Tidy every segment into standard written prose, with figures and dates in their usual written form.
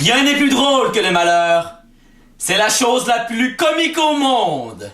Rien n'est plus drôle que le malheur. C'est la chose la plus comique au monde.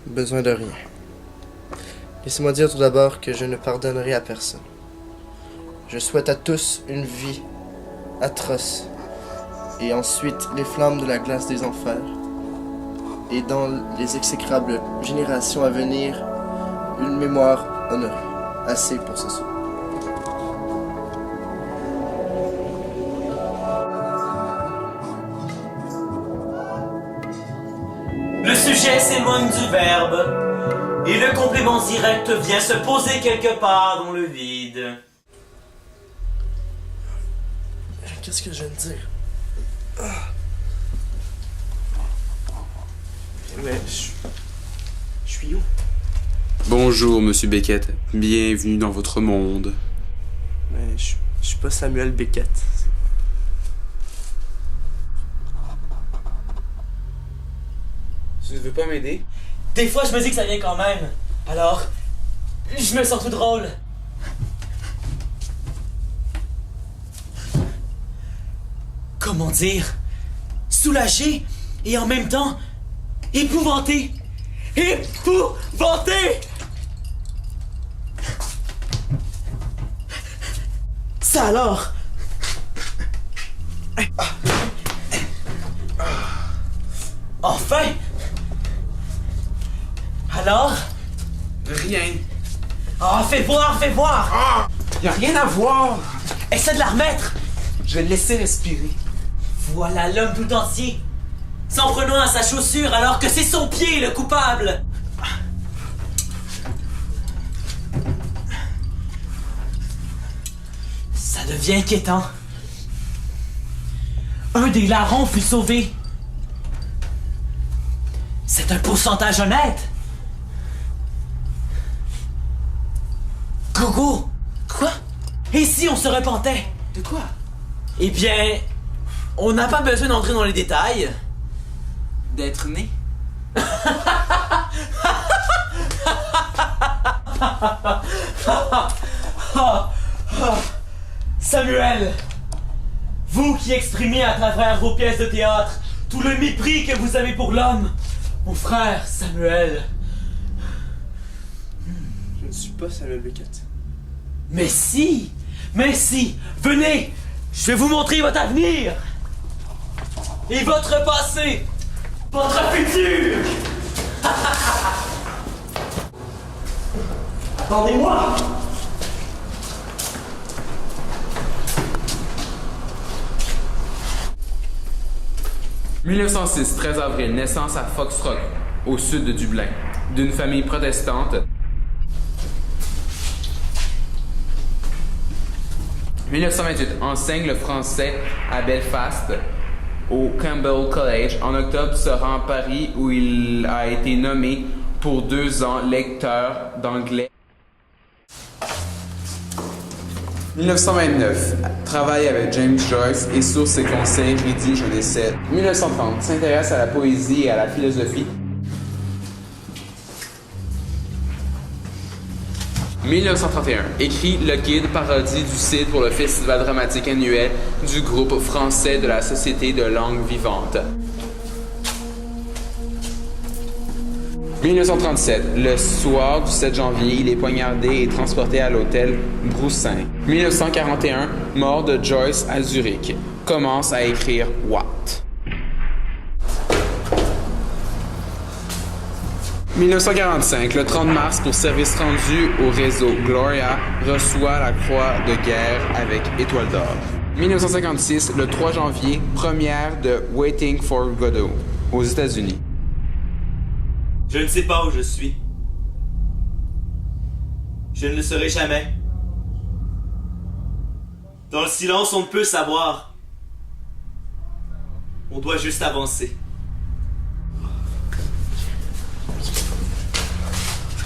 Besoin de rien. Laissez-moi dire tout d'abord que je ne pardonnerai à personne. Je souhaite à tous une vie atroce, et ensuite les flammes de la glace des enfers, et dans les exécrables générations à venir, une mémoire honorée. Assez pour ce soir. Le sujet s'éloigne du verbe et le complément direct vient se poser quelque part dans le vide. Qu'est-ce que je viens de dire? Mais je suis où? Bonjour, Monsieur Beckett. Bienvenue dans votre monde. Mais je suis pas Samuel Beckett. Tu ne veux pas m'aider? Des fois, je me dis que ça vient quand même. Alors, je me sens tout drôle. Comment dire? Soulagé et en même temps épouvanté. Épouvanté! Ça alors? Enfin! Alors? Rien. Ah, fais voir, fais voir! Ah! Y a rien à voir! Essaie de la remettre! Je vais le laisser respirer. Voilà l'homme tout entier, s'en prenant à sa chaussure alors que c'est son pied le coupable! Ça devient inquiétant. Un des larrons fut sauvé. C'est un pourcentage honnête. Gogo! Quoi? Et si on se repentait? De quoi? Eh bien, on n'a pas besoin d'entrer dans les détails. D'être né? Samuel, vous qui exprimez à travers vos pièces de théâtre tout le mépris que vous avez pour l'homme, mon frère Samuel. Je ne suis pas Samuel Beckett. Mais si, venez, je vais vous montrer votre avenir et votre passé, votre futur. Attendez-moi. « 1906, 13 avril, naissance à Foxrock, au sud de Dublin, d'une famille protestante. 1928, enseigne le français à Belfast, au Campbell College. En octobre, se rend à Paris où il a été nommé pour 2 ans lecteur d'anglais. 1929, travaille avec James Joyce et sur ses conseils rédige un essai. 1930, s'intéresse à la poésie et à la philosophie. 1931, écrit le guide parodie du Cid pour le festival dramatique annuel du groupe français de la Société de langue vivante. 1937, le soir du 7 janvier, il est poignardé et transporté à l'hôtel Broussin. 1941, mort de Joyce à Zurich. Commence à écrire Watt. 1945, le 30 mars, pour service rendu au réseau Gloria, reçoit la croix de guerre avec étoile d'or. 1956, le 3 janvier, première de Waiting for Godot aux États-Unis. Je ne sais pas où je suis. Je ne le saurai jamais. Dans le silence, on ne peut savoir. On doit juste avancer.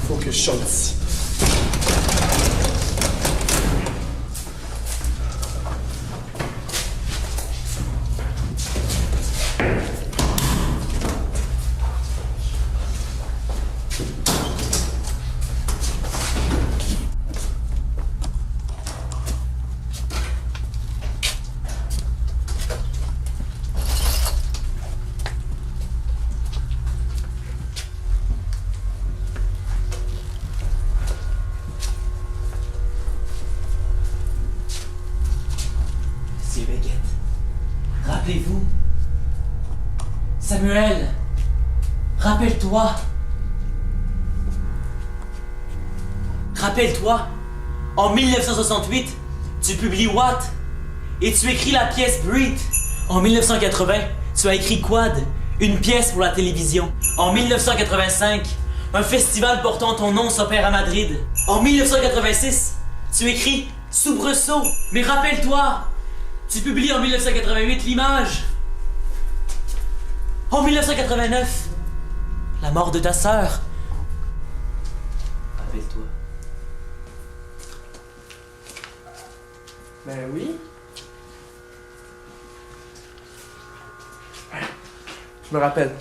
Faut que je sorte d'ici. C'est Beckett. Rappelez-vous. Samuel. Rappelle-toi. Rappelle-toi. En 1968, tu publies Watt. Et tu écris la pièce Breathe. En 1980, tu as écrit Quad, une pièce pour la télévision. En 1985, un festival portant ton nom s'opère à Madrid. En 1986, tu écris Soubresaut. Mais rappelle-toi, tu publies en 1988 L'Image. En 1989, la mort de ta sœur. Rappelle-toi. Ben oui. Je me rappelle.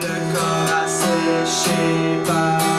Le corps asséché par